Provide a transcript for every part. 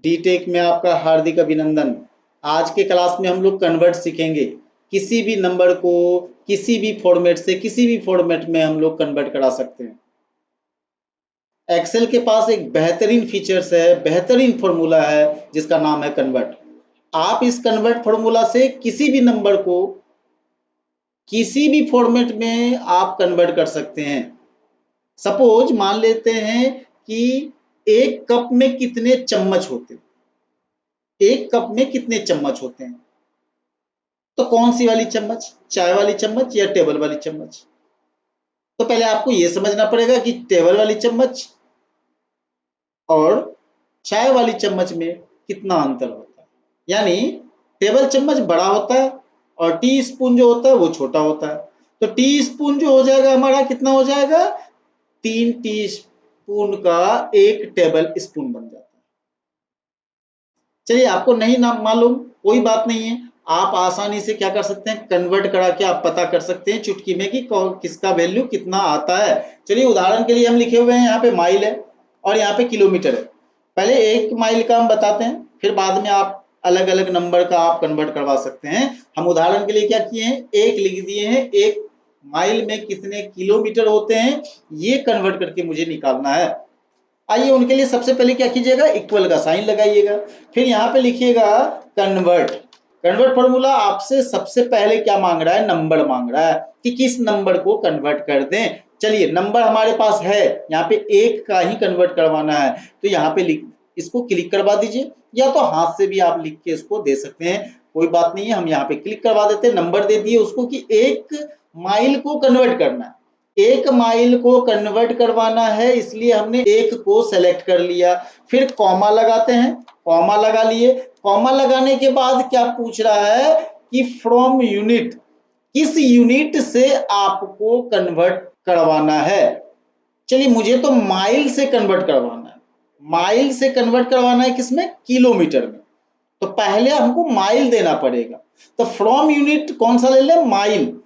डीटेक में आपका हार्दिक अभिनंदन। आज के क्लास में हम लोग कन्वर्ट सीखेंगे। किसी भी नंबर को किसी भी फॉर्मेट से किसी भी फॉर्मेट में हम लोग कन्वर्ट करा सकते हैं। एक्सेल के पास एक बेहतरीन फीचर्स है, बेहतरीन फॉर्मूला है जिसका नाम है कन्वर्ट। आप इस कन्वर्ट फॉर्मूला से किसी भी नंबर को किसी भी फॉर्मेट में आप कन्वर्ट कर सकते हैं। सपोज मान लेते हैं कि एक कप में कितने चम्मच होते हैं, एक कप में कितने चम्मच होते हैं, तो कौन सी वाली चम्मच, चाय वाली चम्मच या टेबल वाली चम्मच? तो पहले आपको यह समझना पड़ेगा कि टेबल वाली चम्मच और चाय वाली चम्मच में कितना अंतर होता है। यानी टेबल चम्मच बड़ा होता है और टी स्पून जो होता है वो छोटा होता है। तो टी स्पून जो हो जाएगा हमारा कितना हो जाएगा, 3 टी स्पून का 1 टेबल स्पून बन जाता है। चलिए, आपको नहीं नाम मालूम, कोई बात नहीं है, आप आसानी से क्या कर सकते हैं, कन्वर्ट करा के आप पता कर सकते हैं चुटकी में कि किसका वैल्यू कितना आता है। चलिए, उदाहरण के लिए हम लिखे हुए हैं, यहाँ पे माइल है और यहाँ पे किलोमीटर है। पहले 1 माइल का हम बताते हैं, फिर बाद में आप अलग अलग नंबर का आप कन्वर्ट करवा सकते हैं। हम उदाहरण के लिए क्या किए हैं, 1 लिख दिए हैं। 1 माइल में कितने किलोमीटर होते हैं, ये कन्वर्ट करके मुझे निकालना है। आइए, उनके लिए सबसे पहले क्या कीजिएगा, इक्वल का साइन लगाइएगा, फिर यहाँ पे लिखिएगा कन्वर्ट। कन्वर्ट फॉर्मूला आपसे सबसे पहले क्या मांग रहा है, नंबर मांग रहा है कि किस नंबर को कन्वर्ट कर दें। चलिए, नंबर हमारे पास है, यहाँ पे 1 का ही कन्वर्ट करवाना है, तो यहाँ पे इसको क्लिक करवा दीजिए, या तो हाथ से भी आप लिख के इसको दे सकते हैं, कोई बात नहीं है। हम यहाँ पे क्लिक करवा देते हैं, नंबर दे दिए उसको कि 1 माइल को कन्वर्ट करना है। 1 माइल को कन्वर्ट करवाना है, इसलिए हमने 1 को सेलेक्ट कर लिया। फिर कॉमा लगाते हैं, कॉमा लगा लिए। कॉमा लगाने के बाद क्या पूछ रहा है कि फ्रॉम यूनिट, किस यूनिट से आपको कन्वर्ट करवाना है। चलिए, मुझे तो माइल से कन्वर्ट करवाना है। माइल से कन्वर्ट करवाना है किसमें, किलोमीटर में। तो पहले हमको माइल देना पड़ेगा, तो फ्रॉम यूनिट कौन सा ले लें, माइल।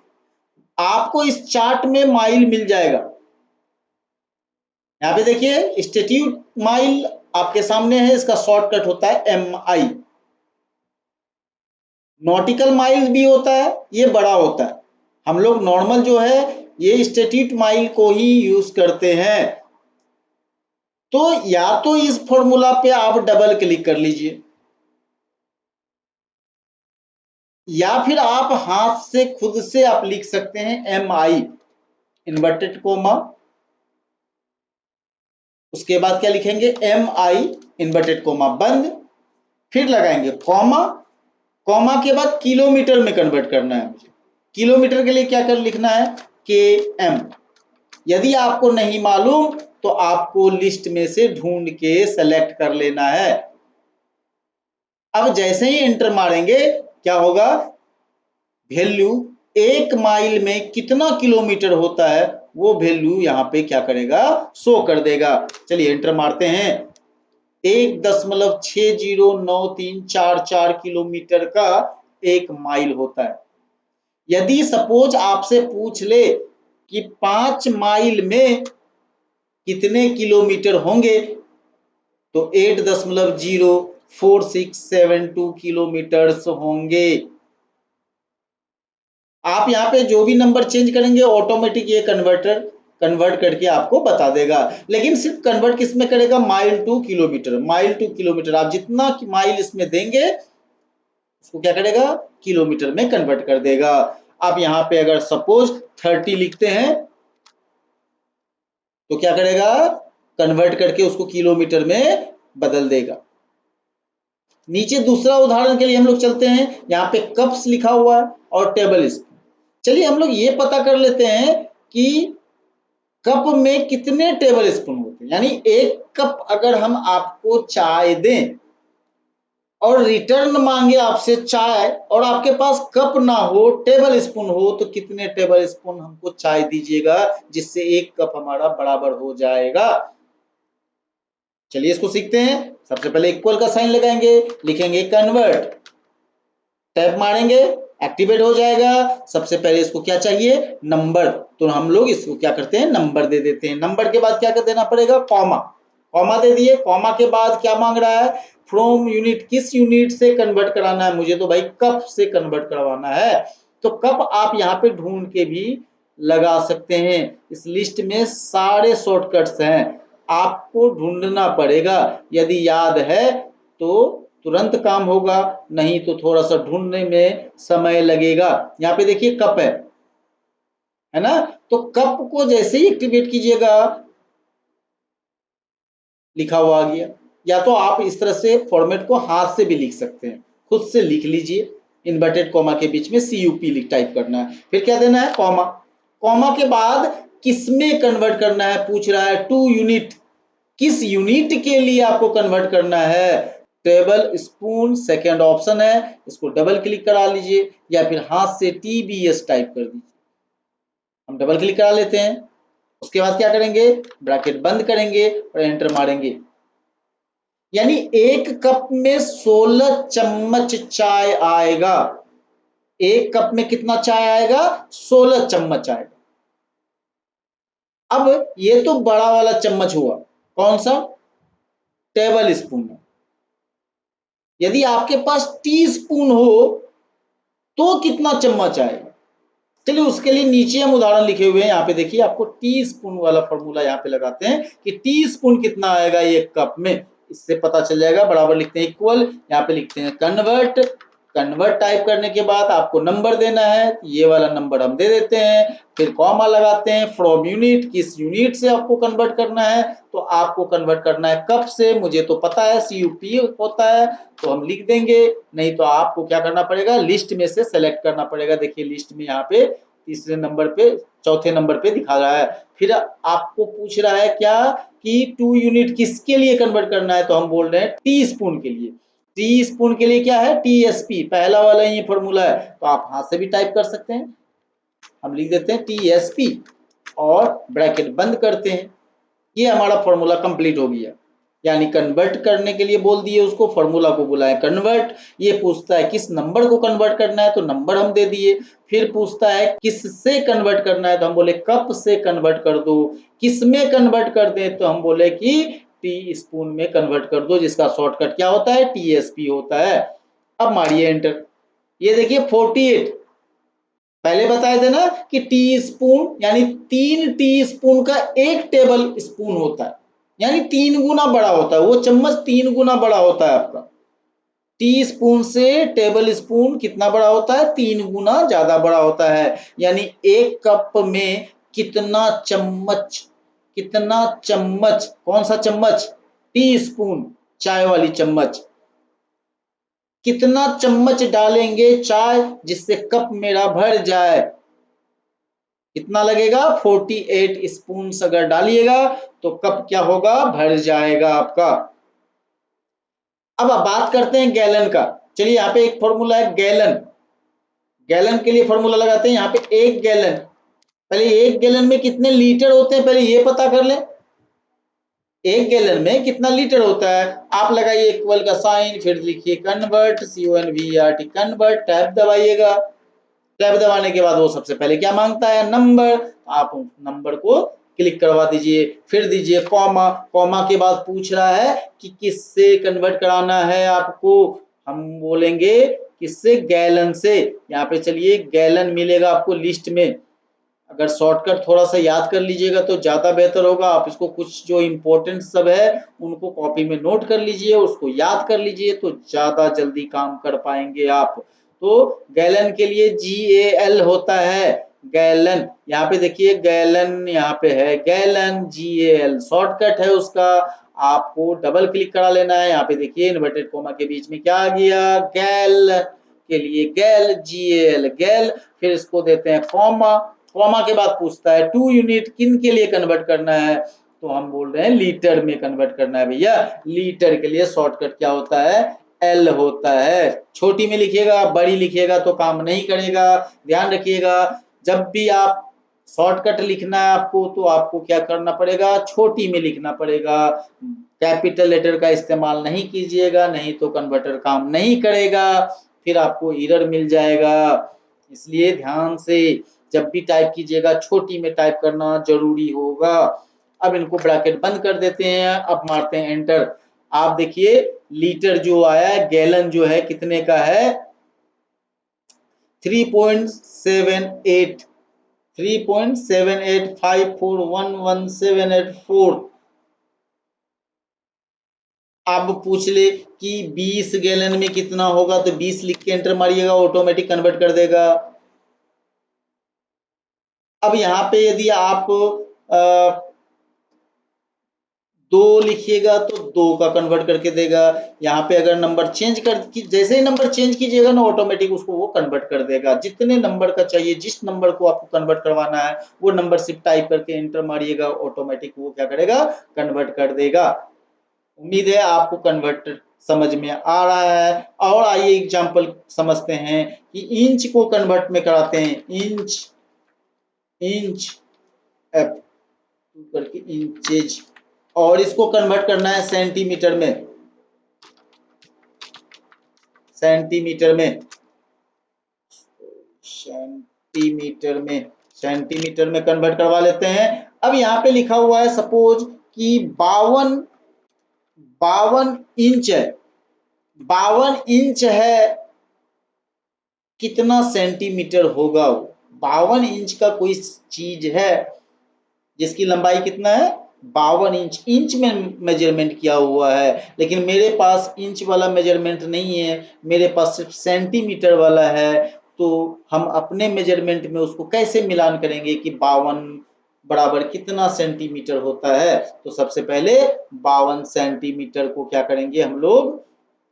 आपको इस चार्ट में माइल मिल जाएगा। यहाँ पे देखिए, स्टेट्यूट माइल आपके सामने है, इसका शॉर्टकट होता है MI। नॉटिकल माइल भी होता है, ये बड़ा होता है। हम लोग नॉर्मल जो है ये स्टेट्यूट माइल को ही यूज करते हैं। तो या तो इस फॉर्मूला पे आप डबल क्लिक कर लीजिए, या फिर आप हाथ से खुद से आप लिख सकते हैं MI इन्वर्टेड कोमा, उसके बाद क्या लिखेंगे, MI इन्वर्टेड कोमा बंद, फिर लगाएंगे कॉमा। कॉमा के बाद किलोमीटर में कन्वर्ट करना है मुझे। किलोमीटर के लिए क्या कर लिखना है, KM। यदि आपको नहीं मालूम तो आपको लिस्ट में से ढूंढ के सेलेक्ट कर लेना है। अब जैसे ही एंटर मारेंगे क्या होगा, वैल्यू 1 माइल में कितना किलोमीटर होता है वो वैल्यू यहाँ पे क्या करेगा, शो कर देगा। चलिए एंटर मारते हैं। 1.609344 किलोमीटर का 1 माइल होता है। यदि सपोज आपसे पूछ ले कि 5 माइल में कितने किलोमीटर होंगे, तो 8.04672 किलोमीटर होंगे। आप यहाँ पे जो भी नंबर चेंज करेंगे ऑटोमेटिक ये कन्वर्टर कन्वर्ट करके आपको बता देगा। लेकिन सिर्फ कन्वर्ट किस में करेगा, mile two kilometre. Mile two kilometre, आप जितना माइल इसमें देंगे उसको क्या करेगा, किलोमीटर में कन्वर्ट कर देगा। आप यहाँ पे अगर सपोज 30 लिखते हैं तो क्या करेगा, कन्वर्ट करके उसको किलोमीटर में बदल देगा। नीचे दूसरा उदाहरण के लिए हम लोग चलते हैं, यहाँ पे कप्स लिखा हुआ है और टेबल स्पून। चलिए हम लोग ये पता कर लेते हैं कि कप में कितने टेबल स्पून होते हैं। यानी 1 कप अगर हम आपको चाय दें और रिटर्न मांगे आपसे चाय, और आपके पास कप ना हो, टेबल स्पून हो, तो कितने टेबल स्पून हमको चाय दीजिएगा जिससे 1 कप हमारा बराबर हो जाएगा। चलिए इसको सीखते हैं। सबसे पहले इक्वल का साइन लगाएंगे, लिखेंगे कन्वर्ट, टैप मारेंगे, एक्टिवेट हो जाएगा। सबसे पहले इसको क्या चाहिए, नंबर, तो हम लोग इसको क्या करते हैं, नंबर दे देते हैं। नंबर के बाद क्या कर देना पड़ेगा, कॉमा। कॉमा दे दिए, कॉमा के बाद क्या मांग रहा है, फ्रॉम यूनिट, किस यूनिट से कन्वर्ट कराना है, मुझे तो भाई कप से कन्वर्ट करवाना है। तो कप आप यहाँ पे ढूंढ के भी लगा सकते हैं। इस लिस्ट में सारे शॉर्टकट्स हैं, आपको ढूंढना पड़ेगा। यदि याद है तो तुरंत काम होगा, नहीं तो थोड़ा सा ढूंढने में समय लगेगा। यहाँ पे देखिए कप है ना, तो कप को जैसे ही एक्टिवेट कीजिएगा लिखा हुआ आ गया। या तो आप इस तरह से फॉर्मेट को हाथ से भी लिख सकते हैं, खुद से लिख लीजिए, इन्वर्टेड कॉमा के बीच में CUP लिख टाइप करना है, फिर क्या देना है, कॉमा। कॉमा के बाद किसमें कन्वर्ट करना है पूछ रहा है, टू यूनिट, किस यूनिट के लिए आपको कन्वर्ट करना है, टेबल स्पून सेकेंड ऑप्शन है, इसको डबल क्लिक करा लीजिए या फिर हाथ से TBS टाइप कर दीजिए। हम डबल क्लिक करा लेते हैं, उसके बाद क्या करेंगे, ब्रैकेट बंद करेंगे और एंटर मारेंगे। यानी एक कप में 16 चम्मच चाय आएगा। एक कप में कितना चाय आएगा, 16 चम्मच आएगा। अब ये तो बड़ा वाला चम्मच हुआ, कौन सा, टेबल स्पून। यदि आपके पास टी स्पून हो तो कितना चम्मच आएगा, चलिए उसके लिए नीचे हम उदाहरण लिखे हुए हैं। यहाँ पे देखिए, आपको टी स्पून वाला फॉर्मूला यहाँ पे लगाते हैं कि टी स्पून कितना आएगा एक कप में, इससे पता चल जाएगा। बराबर लिखते हैं इक्वल, यहाँ पे लिखते हैं कन्वर्ट। कन्वर्ट टाइप करने के बाद आपको नंबर देना है, ये वाला नंबर हम दे देते हैं, फिर कॉमा लगाते हैं, फ्रॉम यूनिट, किस यूनिट से आपको कन्वर्ट करना है, तो आपको कन्वर्ट करना है कप से, मुझे तो पता है CUP होता है तो हम लिख देंगे, नहीं तो आपको क्या करना पड़ेगा, लिस्ट में से सेलेक्ट करना पड़ेगा। देखिए लिस्ट में यहाँ पे तीसरे नंबर पे, चौथे नंबर पे दिखा रहा है। फिर आपको पूछ रहा है क्या कि टू यूनिट किसके लिए कन्वर्ट करना है, तो हम बोल रहे हैं टी स्पून के लिए। टी स्पून के लिए क्या है, TSP, पहला वाला ये फॉर्मूला है, तो आप हाथ से भी टाइप कर सकते हैं। हम लिख देते हैं TSP और ब्रैकेट बंद करते हैं। ये हमारा फॉर्मूला कंप्लीट हो गया, यानी कन्वर्ट करने के लिए बोल दिए उसको, फॉर्मूला को बुलाए कन्वर्ट। ये पूछता है किस नंबर को कन्वर्ट करना है, तो नंबर हम दे दिए। फिर पूछता है किससे कन्वर्ट करना है, तो हम बोले कप से कन्वर्ट कर दो। किस में कन्वर्ट कर दें, तो हम बोले कि टी स्पून में कन्वर्ट कर दो, जिसका शॉर्टकट क्या होता है, TSP होता है। अब मारिए एंटर। ये देखिए 48, पहले बताए थे ना कि टी स्पून यानी 3 टी स्पून का 1 टेबल स्पून होता है, यानी 3 गुना बड़ा होता है, वो चम्मच 3 गुना बड़ा होता है आपका। टी स्पून से टेबल स्पून कितना बड़ा होता है, 3 गुना ज्यादा बड़ा होता है। यानी एक कप में कितना चम्मच, कितना चम्मच, कौन सा चम्मच, टी स्पून, चाय वाली चम्मच, कितना चम्मच डालेंगे चाय जिससे कप मेरा भर जाए, कितना लगेगा, 48 स्पून अगर डालिएगा तो कप क्या होगा, भर जाएगा आपका। अब बात करते हैं गैलन का। चलिए यहाँ पे एक फॉर्मूला है गैलन, गैलन के लिए फॉर्मूला लगाते हैं। यहाँ पे 1 गैलन, पहले 1 गैलन में कितने लीटर होते हैं पहले ये पता कर लें। 1 गैलन में कितना लीटर होता है, आप लगाइए इक्वल का साइन, फिर लिखिए कन्वर्ट, CONVERT, कन्वर्ट, टैब दबाइएगा। टैब दबाने के बाद वो सबसे पहले क्या मांगता है, नंबर, आप नंबर को क्लिक करवा दीजिए, फिर दीजिए कॉमा। कॉमा के बाद पूछ रहा है कि किससे कन्वर्ट कराना है आपको, हम बोलेंगे किससे, गैलन से। यहाँ पे चलिए गैलन मिलेगा आपको लिस्ट में, अगर शॉर्टकट थोड़ा सा याद कर लीजिएगा तो ज्यादा बेहतर होगा। आप इसको कुछ जो इम्पोर्टेंट सब है उनको कॉपी में नोट कर लीजिए, उसको याद कर लीजिए तो ज्यादा जल्दी काम कर पाएंगे आप। तो गैलन के लिए GAL होता है, गैलन। यहाँ पे देखिए गैलन, यहाँ पे है गैलन, GAL शॉर्टकट है उसका, आपको डबल क्लिक करा लेना है। यहाँ पे देखिए इन्वर्टेड कोमा के बीच में क्या आ गया, गैल के लिए गैल, GAL गैल। फिर इसको देते हैं कॉमा, कॉमा के बाद पूछता है टू यूनिट किन के लिए कन्वर्ट करना है, तो हम बोल रहे हैं लीटर में कन्वर्ट करना है भैया। लीटर के लिए शॉर्टकट क्या होता है, L होता है। छोटी में लिखिएगा, बड़ी लिखिएगा तो काम नहीं करेगा। ध्यान रखिएगा, जब भी आप शॉर्टकट लिखना है आपको तो आपको क्या करना पड़ेगा, छोटी में लिखना पड़ेगा। कैपिटल लेटर का इस्तेमाल नहीं कीजिएगा, नहीं तो कन्वर्टर काम नहीं करेगा, फिर आपको एरर मिल जाएगा। इसलिए ध्यान से जब भी टाइप कीजिएगा छोटी में टाइप करना जरूरी होगा। अब इनको ब्रैकेट बंद कर देते हैं, अब मारते हैं एंटर। आप देखिए लीटर जो आया है, गैलन जो है कितने का है, 3.78, 3.7854111784। अब पूछ ले कि 20 गैलन में कितना होगा, तो 20 लिख के एंटर मारिएगा, ऑटोमेटिक कन्वर्ट कर देगा। अब यहाँ पे यदि आप दो लिखिएगा तो 2 का कन्वर्ट करके देगा। यहाँ पे अगर नंबर चेंज कर, जैसे ही नंबर चेंज कीजिएगा ना, ऑटोमेटिक उसको वो कन्वर्ट कर देगा। जितने नंबर का चाहिए, जिस नंबर को आपको कन्वर्ट करवाना है, वो नंबर सिर्फ टाइप करके एंटर मारिएगा, ऑटोमेटिक वो क्या करेगा, कन्वर्ट कर देगा। उम्मीद है आपको कन्वर्ट समझ में आ रहा है। और आइए एग्जांपल समझते हैं कि इंच को कन्वर्ट में कराते हैं। इंच, इंच एफ करके इंचेज, और इसको कन्वर्ट करना है सेंटीमीटर में, सेंटीमीटर में, सेंटीमीटर में, सेंटीमीटर में कन्वर्ट करवा लेते हैं। अब यहाँ पे लिखा हुआ है सपोज कि 52 इंच है, 52 इंच है, कितना सेंटीमीटर होगा वो। 52 इंच का कोई चीज है जिसकी लंबाई कितना है, 52 इंच, इंच में मेजरमेंट किया हुआ है, लेकिन मेरे पास इंच वाला मेजरमेंट नहीं है, मेरे पास सिर्फ सेंटीमीटर वाला है। तो हम अपने मेजरमेंट में उसको कैसे मिलान करेंगे कि 52 बराबर कितना सेंटीमीटर होता है। तो सबसे पहले 52 सेंटीमीटर को क्या करेंगे हम लोग,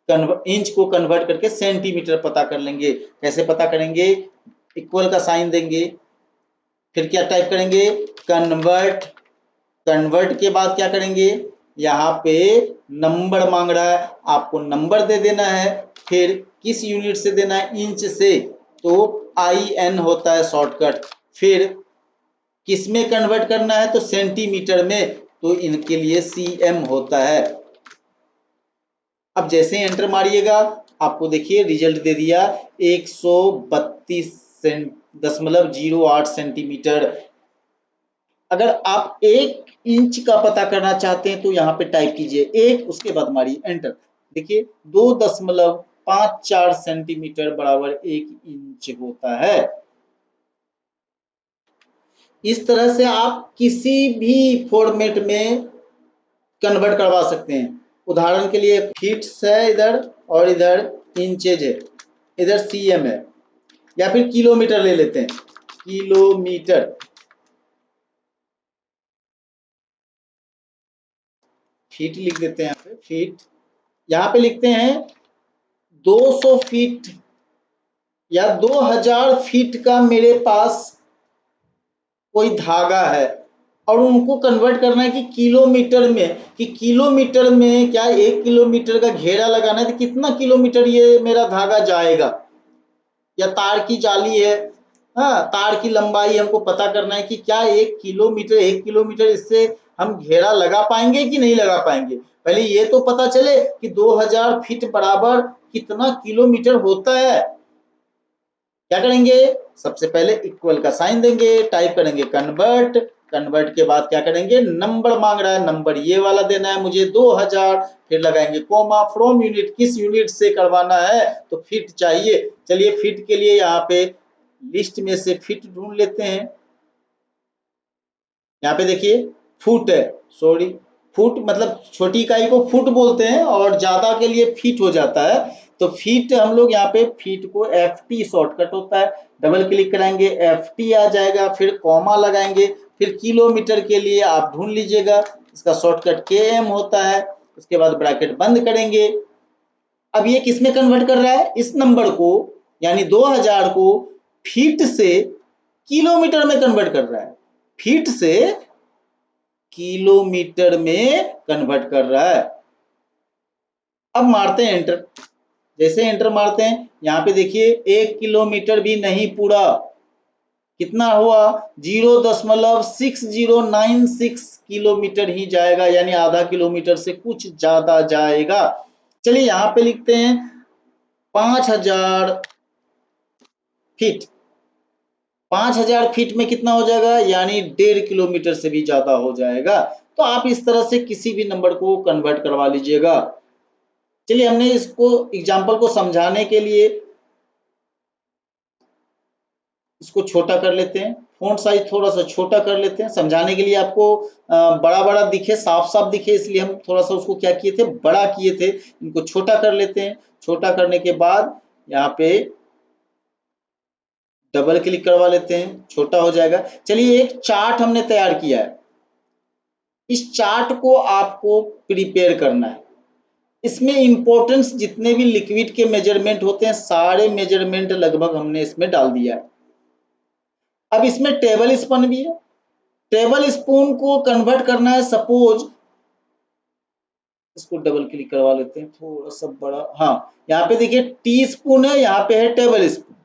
इंच को कन्वर्ट करके सेंटीमीटर पता कर लेंगे। कैसे पता करेंगे, इक्वल का साइन देंगे, फिर क्या टाइप करेंगे, कन्वर्ट, कन्वर्ट के बाद क्या करेंगे, यहाँ पे नंबर मांग रहा है, आपको नंबर दे देना है, फिर किस यूनिट से देना है, इंच से, तो IN होता है शॉर्टकट। फिर किस में कन्वर्ट करना है, तो सेंटीमीटर में, तो इनके लिए CM होता है। अब जैसे एंटर मारिएगा, आपको देखिए रिजल्ट दे दिया 132.08 सेंटीमीटर। अगर आप 1 इंच का पता करना चाहते हैं तो यहाँ पे टाइप कीजिए 1, उसके बाद मारिए एंटर। देखिए 2.54 सेंटीमीटर बराबर 1 इंच होता है। इस तरह से आप किसी भी फॉर्मेट में कन्वर्ट करवा सकते हैं। उदाहरण के लिए फीट्स है इधर, और इधर इंचेज है, इधर CM है, या फिर किलोमीटर ले लेते हैं, किलोमीटर, फीट लिख देते हैं यहाँ पे, फीट। यहाँ पे लिखते हैं 200 फीट या 2000 फीट का मेरे पास कोई धागा है, और उनको कन्वर्ट करना है कि किलोमीटर में, कि किलोमीटर में क्या 1 किलोमीटर का घेरा लगाना है, तो कितना किलोमीटर ये मेरा धागा जाएगा। या तार की जाली है, हाँ, तार की लंबाई हमको पता करना है कि क्या 1 किलोमीटर इससे हम घेरा लगा पाएंगे कि नहीं लगा पाएंगे। पहले ये तो पता चले कि 2000 फीट बराबर कितना किलोमीटर होता है। क्या करेंगे, सबसे पहले इक्वल का साइन देंगे, टाइप करेंगे कन्वर्ट, कन्वर्ट के बाद क्या करेंगे, नंबर मांग रहा है, नंबर ये वाला देना है मुझे 2000, फिर लगाएंगे कोमा, फ्रॉम यूनिट, किस यूनिट से करवाना है, तो फीट चाहिए। चलिए फीट के लिए यहाँ पे लिस्ट में से फीट ढूंढ लेते हैं। यहाँ पे देखिए फुट है, सॉरी, फुट मतलब छोटी इकाई को फुट बोलते हैं, और ज्यादा के लिए फीट हो जाता है। तो फीट हम लोग यहाँ पे फीट को FT शॉर्टकट होता है, डबल क्लिक कराएंगे FT आ जाएगा, फिर कॉमा लगाएंगे, फिर किलोमीटर के लिए आप ढूंढ लीजिएगा, इसका शॉर्टकट KM होता है। उसके बाद ब्रैकेट बंद करेंगे। अब ये किसमें कन्वर्ट कर रहा है, इस नंबर को, यानी 2000 को फीट से किलोमीटर में कन्वर्ट कर रहा है, फीट से किलोमीटर में कन्वर्ट कर रहा है। अब मारते हैं एंटर। जैसे एंटर मारते हैं, यहाँ पे देखिए 1 किलोमीटर भी नहीं पूरा, कितना हुआ, 0.6096 किलोमीटर ही जाएगा, यानी आधा किलोमीटर से कुछ ज्यादा जाएगा। चलिए यहाँ पे लिखते हैं 5000 फीट, 5000 फीट में कितना हो जाएगा, यानी 1.5 किलोमीटर से भी ज्यादा हो जाएगा। तो आप इस तरह से किसी भी नंबर को कन्वर्ट करवा लीजिएगा। चलिए हमने इसको एग्जाम्पल को समझाने के लिए इसको छोटा कर लेते हैं, फ़ॉन्ट साइज थोड़ा सा छोटा कर लेते हैं, समझाने के लिए आपको बड़ा बड़ा दिखे, साफ साफ दिखे, इसलिए हम थोड़ा सा उसको क्या किए थे, बड़ा किए थे। इनको छोटा कर लेते हैं। छोटा करने के बाद यहाँ पे डबल क्लिक करवा लेते हैं, छोटा हो जाएगा। चलिए एक चार्ट हमने तैयार किया है, इस चार्ट को आपको प्रिपेयर करना है। इसमें इंपॉर्टेंस जितने भी लिक्विड के मेजरमेंट होते हैं, सारे मेजरमेंट लगभग हमने इसमें डाल दिया है। अब इसमें टेबल स्पून भी है, टेबल स्पून को कन्वर्ट करना है। सपोज इसको डबल क्लिक करवा लेते हैं, थोड़ा सा बड़ा। हाँ, यहाँ पे देखिए टी स्पून है, यहाँ पे है टेबल स्पून,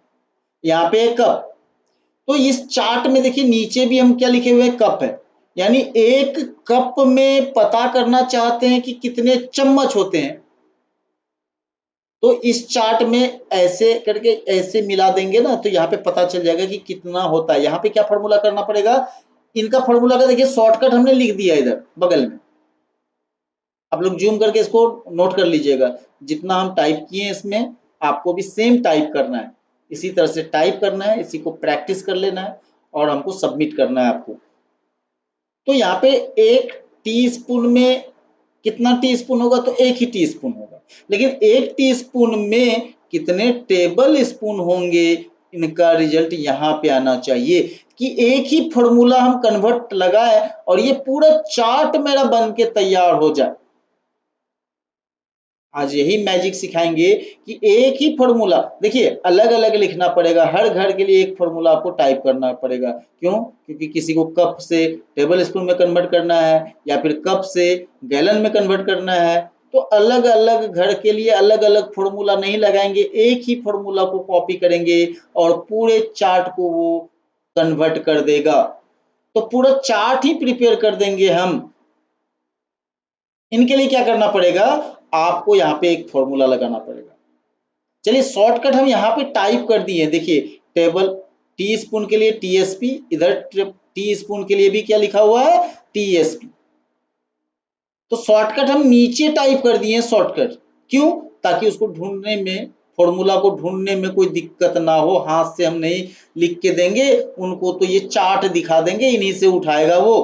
यहाँ पे है कप। तो इस चार्ट में देखिए नीचे भी हम क्या लिखे हुए हैं, कप है। यानी एक कप में पता करना चाहते हैं कि कितने चम्मच होते हैं, तो इस चार्ट में ऐसे करके ऐसे मिला देंगे ना, तो यहाँ पे पता चल जाएगा कि कितना होता है। यहाँ पे क्या फॉर्मूला करना पड़ेगा, इनका फॉर्मूला का देखिए शॉर्टकट हमने लिख दिया इधर बगल में। आप लोग जूम करके इसको नोट कर लीजिएगा, जितना हम टाइप किए हैं इसमें आपको भी सेम टाइप करना है, इसी तरह से टाइप करना है, इसी को प्रैक्टिस कर लेना है और हमको सबमिट करना है आपको। तो यहाँ पे एक टीस्पून में कितना टीस्पून होगा, तो एक ही टीस्पून होगा। लेकिन एक टीस्पून में कितने टेबल स्पून होंगे, इनका रिजल्ट यहाँ पे आना चाहिए कि एक ही फॉर्मूला हम कन्वर्ट लगाए और ये पूरा चार्ट मेरा बन के तैयार हो जाए। आज यही मैजिक सिखाएंगे कि एक ही फॉर्मूला, देखिए अलग अलग लिखना पड़ेगा, हर घर के लिए एक फॉर्मूला आपको टाइप करना पड़ेगा। क्यों, क्योंकि किसी को कप से टेबल स्पून में कन्वर्ट करना है या फिर कप से गैलन में कन्वर्ट करना है, तो अलग अलग घर के लिए अलग अलग फॉर्मूला नहीं लगाएंगे, एक ही फॉर्मूला को कॉपी करेंगे और पूरे चार्ट को वो कन्वर्ट कर देगा। तो पूरा चार्ट ही प्रिपेयर कर देंगे हम। इनके लिए क्या करना पड़ेगा, आपको यहाँ पे एक फॉर्मूला लगाना पड़ेगा। चलिए शॉर्टकट हम यहाँ पे टाइप कर दिए, देखिए टेबल टी स्पून के लिए टीएसपी, इधर टी स्पून के लिए भी क्या लिखा हुआ है, टीएसपी। तो शॉर्टकट हम नीचे टाइप कर दिए शॉर्टकट, क्यों, ताकि उसको ढूंढने में, फॉर्मूला को ढूंढने में कोई दिक्कत ना हो। हाथ से हम नहीं लिख के देंगे उनको, तो ये चार्ट दिखा देंगे, इन्हीं से उठाएगा वो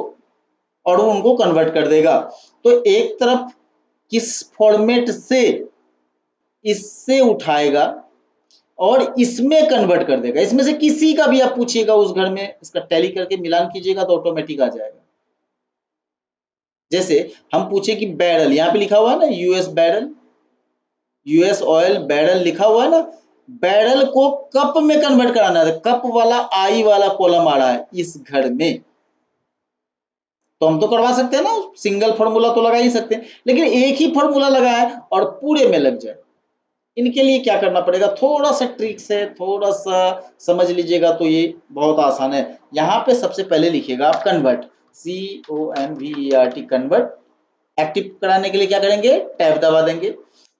और वो उनको कन्वर्ट कर देगा। तो एक तरफ किस फॉर्मेट से इससे उठाएगा और इसमें कन्वर्ट कर देगा। इसमें से किसी का भी आप पूछिएगा उस घर में, इसका टैली करके मिलान कीजिएगा तो ऑटोमेटिक आ जाएगा। जैसे हम पूछे कि बैरल, यहाँ पे लिखा हुआ है ना US barrel, US oil barrel लिखा हुआ है ना, बैरल को कप में कन्वर्ट कराना है, कप वाला आई वाला कॉलम आ रहा है इस घर में, तो हम तो करवा सकते हैं ना, सिंगल फॉर्मूला तो लगा ही सकते हैं, लेकिन एक ही फॉर्मूला लगाए और पूरे में लग जाए। इनके लिए क्या करना पड़ेगा, थोड़ा सा ट्रिक्स है, थोड़ा सा समझ लीजिएगा तो ये बहुत आसान है। यहाँ पे सबसे पहले लिखिएगा आप कन्वर्ट, CONVERT कन्वर्ट। एक्टिव कराने के लिए क्या करेंगे, टैब दबा देंगे।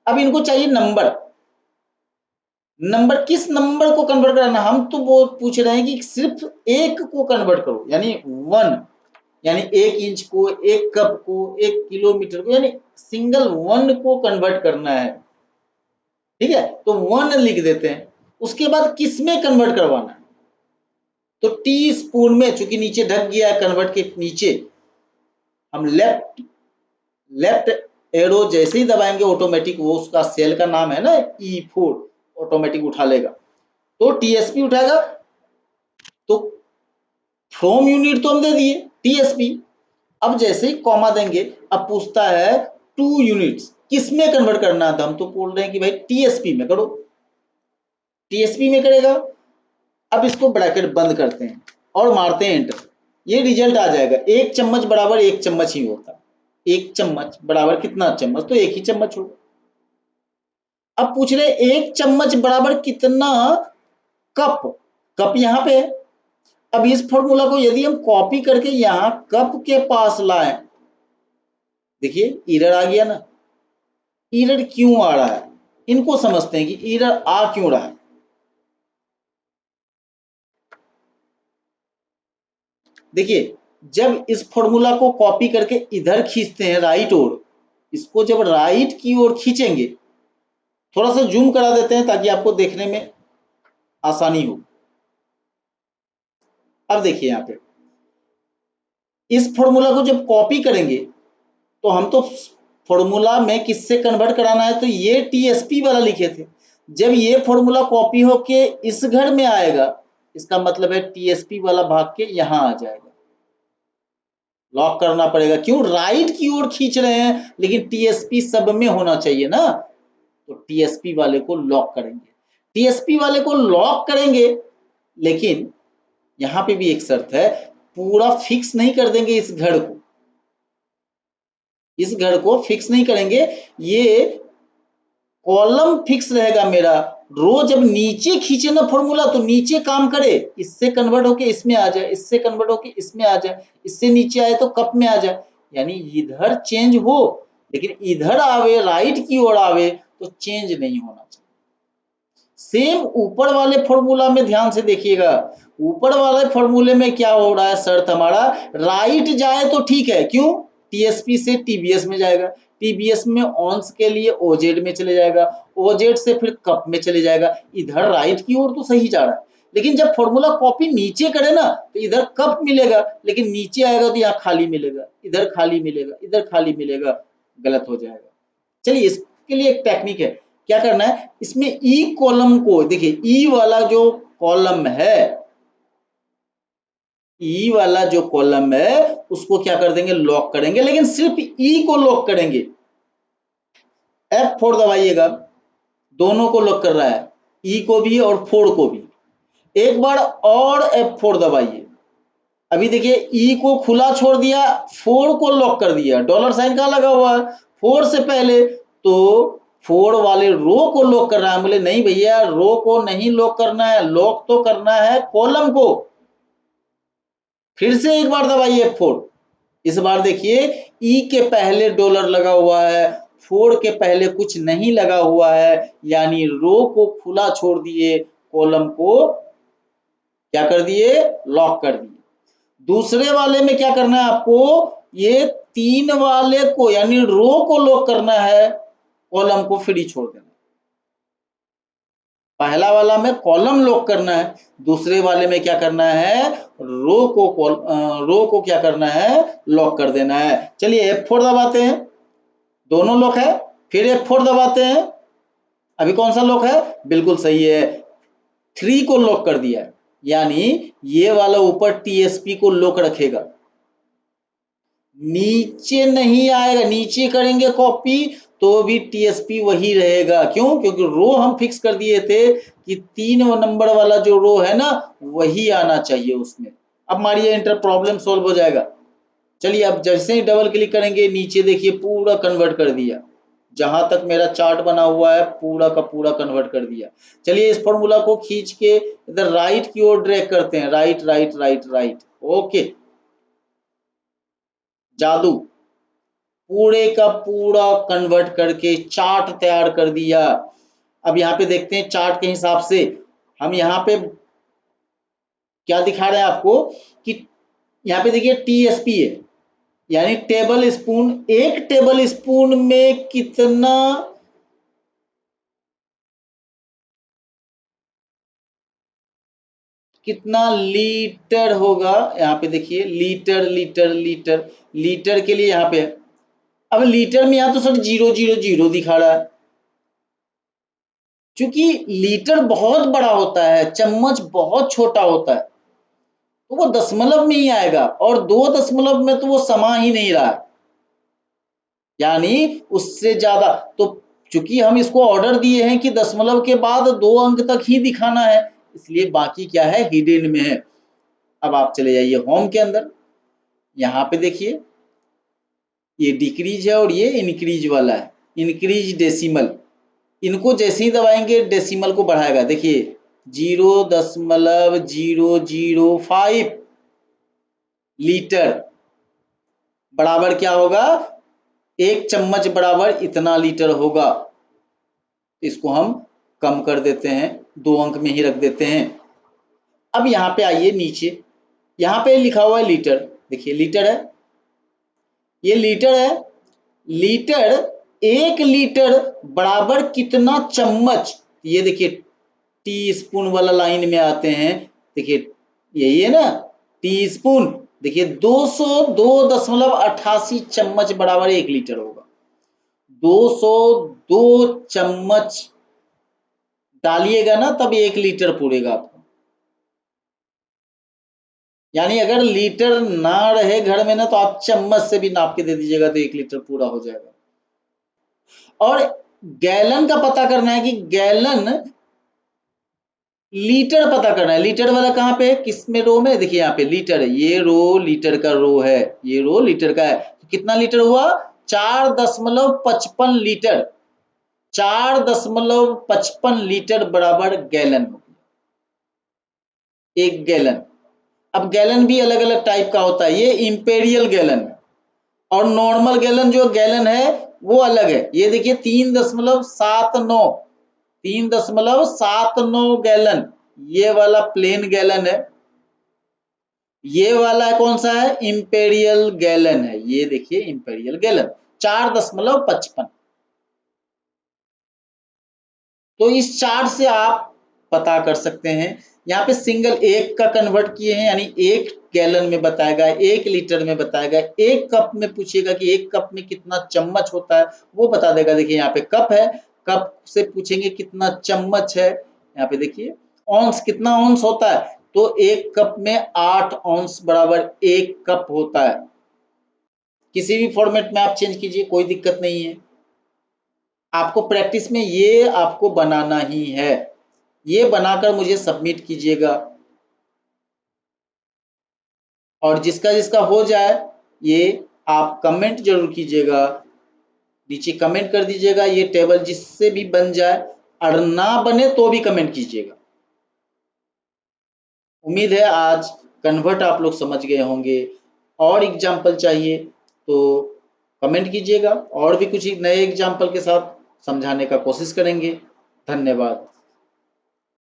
अब इनको चाहिए नंबर, नंबर किस नंबर को कन्वर्ट कराना, हम तो वो पूछ रहे हैं कि सिर्फ एक को कन्वर्ट करो, यानी 1, यानी 1 इंच को, 1 कप को, 1 किलोमीटर को, यानी सिंगल 1 को कन्वर्ट करना है। ठीक है, तो 1 लिख देते हैं। उसके बाद किस में कन्वर्ट करवाना है, तो टी स्पून में, चूंकि नीचे ढक गया है कन्वर्ट के नीचे, हम लेफ्ट लेफ्ट एरो जैसे ही दबाएंगे ऑटोमेटिक, वो उसका सेल का नाम है ना E4, ऑटोमेटिक उठा लेगा। तो टीएसपी उठाएगा। तो फ्रॉम यूनिट तो हम दे दिए टीएसपी, अब जैसे ही कॉमा देंगे, अब पूछता है 2 यूनिट्स किस में कन्वर्ट करना था, हम तो बोल रहे हैं कि भाई टीएसपी में करो, टीएसपी में करेगा। अब इसको ब्रैकेट बंद करते हैं और मारते हैं एंटर, ये रिजल्ट आ जाएगा। 1 चम्मच बराबर 1 चम्मच ही होता है, 1 चम्मच बराबर कितना चम्मच, तो 1 ही चम्मच होगा। अब पूछ रहे 1 चम्मच बराबर कितना कप, कप यहाँ पे है। अब इस फॉर्मूला को यदि हम कॉपी करके यहाँ कप के पास लाए, देखिए एरर आ गया ना। एरर क्यों आ रहा है, इनको समझते हैं कि एरर आ क्यों रहा है। देखिए जब इस फॉर्मूला को कॉपी करके इधर खींचते हैं राइट ओर, इसको जब राइट की ओर खींचेंगे, थोड़ा सा जूम करा देते हैं ताकि आपको देखने में आसानी हो। अब देखिए यहाँ पे इस फॉर्मूला को जब कॉपी करेंगे तो हम तो फॉर्मूला में किससे कन्वर्ट कराना है, तो ये टीएसपी वाला लिखे थे। जब ये फॉर्मूला कॉपी होके इस घर में आएगा, इसका मतलब है टीएसपी वाला भाग के यहां आ जाएगा। लॉक करना पड़ेगा, क्यों, राइट की ओर खींच रहे हैं, लेकिन टीएसपी सब में होना चाहिए ना, तो टीएसपी वाले को लॉक करेंगे। टीएसपी वाले को लॉक करेंगे, लेकिन यहां पे भी एक शर्त है, पूरा फिक्स नहीं कर देंगे इस घर को, इस घर को फिक्स नहीं करेंगे, ये कॉलम फिक्स रहेगा मेरा। रो जब नीचे खींचे ना फॉर्मूला तो नीचे काम करे, इससे कन्वर्ट होके इसमें आ जाए, इससे कन्वर्ट होके इसमें आ जाए, इससे नीचे आए तो कप में आ जाए, यानी इधर चेंज हो, लेकिन इधर आवे, राइट की ओर आवे तो चेंज नहीं होना चाहिए। सेम ऊपर वाले फॉर्मूला में ध्यान से देखिएगा, ऊपर वाले फॉर्मूले में क्या हो रहा है, शर्त हमारा राइट जाए तो ठीक है, क्यों, टीएसपी से टीबीएस में जाएगा, टीबीएस में ऑन्स के लिए ओजेड में चले जाएगा, ओजेड से फिर कप में चले जाएगा, इधर राइट की ओर तो सही जा रहा है। लेकिन जब फॉर्मूला कॉपी नीचे करे ना तो इधर कप मिलेगा, लेकिन नीचे आएगा तो यहाँ खाली मिलेगा, इधर खाली मिलेगा, इधर खाली मिलेगा, गलत हो जाएगा। चलिए इसके लिए एक टेक्निक है, क्या करना है, इसमें ई कॉलम को देखिए, ई वाला जो कॉलम है, ई वाला जो कॉलम है उसको क्या कर देंगे, लॉक करेंगे, लेकिन सिर्फ ई को लॉक करेंगे। F4 दबाइएगा, दोनों को लॉक कर रहा है, ई को भी और 4 को भी। एक बार और F4 दबाइए, अभी देखिए ई को खुला छोड़ दिया, 4 को लॉक कर दिया, डॉलर साइन कहाँ लगा हुआ है, 4 से पहले, तो 4 वाले रो को लॉक कर रहा है। बोले नहीं भैया, रो को नहीं लॉक करना है, लॉक तो करना है कॉलम को। फिर से एक बार दबाइए F4, इस बार देखिए ई के पहले डॉलर लगा हुआ है, 4 के पहले कुछ नहीं लगा हुआ है, यानी रो को खुला छोड़ दिए, कॉलम को क्या कर दिए, लॉक कर दिए। दूसरे वाले में क्या करना है आपको, ये 3 वाले को यानी रो को लॉक करना है, कॉलम को फ्री छोड़ देना। पहला वाला में कॉलम लॉक करना है, दूसरे वाले में क्या करना है, रो को क्या करना है, लॉक कर देना है। चलिए F4 दबाते हैं, दोनों लॉक है, फिर F4 दबाते हैं, अभी कौन सा लॉक है, बिल्कुल सही है, 3 को लॉक कर दिया है, यानी ये वाला ऊपर टीएसपी को लॉक रखेगा, नीचे नहीं आएगा, नीचे करेंगे कॉपी तो भी टीएसपी वही रहेगा, क्यों, क्योंकि रो हम फिक्स कर दिए थे कि 3 नंबर वाला जो रो है ना वही आना चाहिए उसमें। अब मारिए इंटर, प्रॉब्लम सॉल्व हो जाएगा। चलिए अब जैसे ही डबल क्लिक करेंगे नीचे देखिए पूरा कन्वर्ट कर दिया, जहां तक मेरा चार्ट बना हुआ है पूरा का पूरा कन्वर्ट कर दिया। चलिए इस फॉर्मूला को खींच के इधर राइट की ओर ड्रैग करते हैं, right right right right, okay, जादू, पूरे का पूरा कन्वर्ट करके चार्ट तैयार कर दिया। अब यहाँ पे देखते हैं चार्ट के हिसाब से हम यहाँ पे क्या दिखा रहे हैं आपको कि यहाँ पे देखिए टीएसपी है, यानी टेबल स्पून, एक टेबल स्पून में कितना, कितना लीटर होगा, यहाँ पे देखिए लीटर लीटर लीटर, लीटर के लिए यहाँ पे, अब लीटर में यहाँ तो सर 000 दिखा रहा है, क्योंकि लीटर बहुत बड़ा होता है, चम्मच बहुत छोटा होता है, तो वो दशमलव में ही आएगा, और 2 दशमलव में तो वो समा ही नहीं रहा है, यानी उससे ज्यादा, तो चूंकि हम इसको ऑर्डर दिए हैं कि दशमलव के बाद 2 अंक तक ही दिखाना है, इसलिए बाकी क्या है, हिडन में है। अब आप चले जाइए होम के अंदर, यहाँ पे देखिए ये डिक्रीज है और ये इंक्रीज वाला है, इंक्रीज डेसिमल, इनको जैसे ही दबाएंगे डेसिमल को बढ़ाएगा, देखिए 0.005 लीटर बराबर क्या होगा, 1 चम्मच बराबर इतना लीटर होगा। इसको हम कम कर देते हैं, 2 अंक में ही रख देते हैं। अब यहाँ पे आइए नीचे, यहाँ पे लिखा हुआ है लीटर, देखिए लीटर है, ये लीटर है। लीटर, 1 लीटर बराबर कितना चम्मच, ये देखिए टी स्पून वाला लाइन में आते हैं, देखिए यही है ना टी स्पून, देखिए 202.88 चम्मच बराबर 1 लीटर होगा। 202 चम्मच डालिएगा ना तब 1 लीटर पूरेगा आपको। यानी अगर लीटर ना रहे घर में ना तो आप चम्मच से भी नाप के दे दीजिएगा तो 1 लीटर पूरा हो जाएगा। और गैलन का पता करना है कि गैलन, लीटर पता करना है। लीटर वाला कहाँ पे है, किस में रो में, देखिए यहाँ पे लीटर है, ये रो लीटर का रो है, ये रो लीटर का है। तो कितना लीटर हुआ, 4.55 लीटर, 4.55 लीटर बराबर गैलन हो गया, 1 गैलन। अब गैलन भी अलग अलग टाइप का होता है, ये इंपेरियल गैलन है और नॉर्मल गैलन जो गैलन है वो अलग है। ये देखिए 3.79, 3.79 गैलन, ये वाला प्लेन गैलन है। ये वाला कौन सा है, इंपेरियल गैलन है, ये देखिए इंपेरियल गैलन 4.55। तो इस चार्ट से आप पता कर सकते हैं। यहाँ पे सिंगल एक का कन्वर्ट किए हैं, यानी 1 गैलन में बताएगा, 1 लीटर में बताएगा, 1 कप में पूछिएगा कि 1 कप में कितना चम्मच होता है वो बता देगा। देखिए यहाँ पे कप है, कप से पूछेंगे कितना चम्मच है, यहाँ पे देखिए ऑन्स, कितना ऑन्स होता है, तो 1 कप में 8 ऑन्स बराबर 1 कप होता है। किसी भी फॉर्मेट में आप चेंज कीजिए, कोई दिक्कत नहीं है। आपको प्रैक्टिस में ये आपको बनाना ही है, ये बनाकर मुझे सबमिट कीजिएगा। और जिसका जिसका हो जाए ये आप कमेंट जरूर कीजिएगा, नीचे कमेंट कर दीजिएगा, ये टेबल जिससे भी बन जाए, और ना बने तो भी कमेंट कीजिएगा। उम्मीद है आज कन्वर्ट आप लोग समझ गए होंगे। और एग्जाम्पल चाहिए तो कमेंट कीजिएगा, और भी कुछ नए एग्जाम्पल के साथ समझाने का कोशिश करेंगे। धन्यवाद।